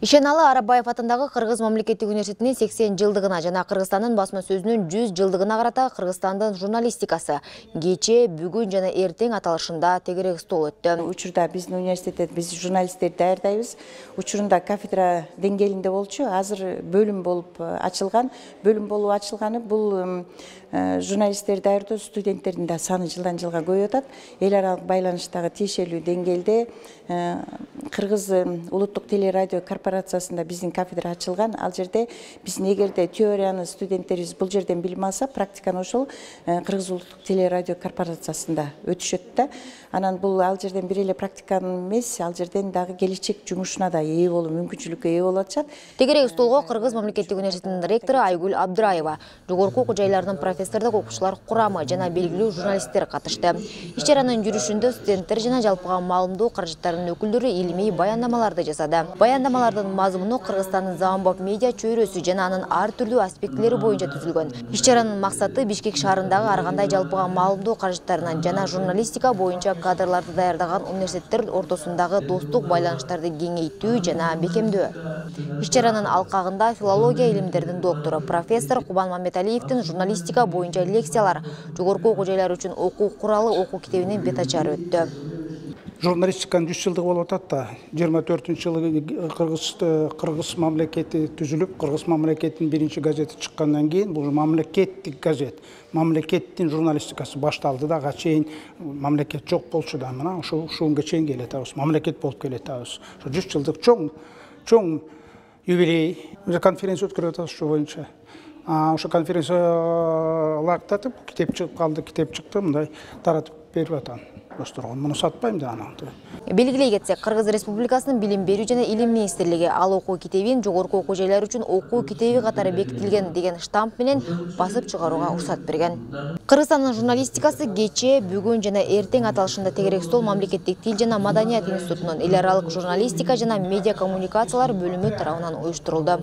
Ишеналы Арабаев атындагы Кыргыз мамлекеттик университетинин 80 жылдыгына жана Кыргызстандын басма сөзүнүн 100 жылдыгына карата Кыргызстандын журналистикасы кече, бүгүн жана эртең аталышында тегерек стол өттү. Учурда биздин университетте биз журналисттерди даярдайбыз. Учурунда кафедра деңгээлинде болчу, азыр бөлүм болуп ачылган. Бөлүм болуп ачылганы бул журналисттерди даярдоо студенттердин да саны жылдан жылга көбөйүп атат. Эл аралык байланыштагы тиешелүү деңгээлде Кыргыз улуттук телерадио корпорациясында биздин кафедра ачылган. Ал жерде биздин эгерде теорияны студенттерибиз бул жерден билим алса, практиканы ошол Кыргыз улуттук телерадио корпорациясында өтүшөт да. Анан бул ал жерден бир эле практиканы эмес, ал жерден дагы келечек жумушуна да ээ болуу мүмкүнчүлүккө ээ болуп атышат. Тегерек столго Кыргыз мамлекеттик университетинин ректору Айгүл Абдыраева, жогорку окуу жайларынын профессордук окуучулар курамы жана белгилүү журналисттер катышты. Иш чаранын жүрүшүндө студенттер жана жалпыга маалымдоо каражаттарынын өкүлдөрү илимий баяндамаларды жасады. Баяндамалардын мазмуну Кыргызстандын заманбап медиа чөйрөсү жана анын ар түрдүү аспектилери боюнча түзүлгөн. Иш чаранын максаты Бишкек шаарындагы ар кандай жалпыга маалымдоо каражаттарынан жана журналистика боюнча кадрларды даярдаган университеттер ортосундагы достук байланыштарды кеңейтүү жана бекемдөө. Иш чаранын алкагында филология илимдеринин доктору профессор Кубан Мамбеталиевдин журналистика боюнча лекциялар, жогорку окуу жайлар үчүн окуу куралы окуу китебинин бет ачары өттү. Журналистиканын 100 жылдыгы болуп атат да. 24-жылы Кыргыз мамлекети түзүлүп, Кыргыз мамлекетинин биринчи газети чыккандан кийин бул мамлекеттик газет, мамлекеттин журналистикасы башталды да. Ага чейин мамлекет жок болчу да. Мына ушунга чейин келатабыз. Мамлекет болуп келатабыз. 100 жылдык чоң юбилей. Конференция өткөрүп атабыз ушу боюнча. Ошо конференция лактатып, китеп чыгып калды, китеп чыкты, мындай таратып берип атам. Досторго муну сатпайм да анан. Белгилей кетсек, Кыргыз Республикасынын Билим берүү жана Илим министрлиги ал окуу китебин жогорку окуу жайлар үчүн окуу китеби катары бекитилген деген штамп менен басып чыгарууга уруксат берген. Кыргызстандын журналистикасы кече, бүгүн жана эртең аталышында тегерек стол мамлекеттик тил жана маданият институтунун эл аралык журналистика жана медиа коммуникациялар бөлүмү тарабынан уюштурулду.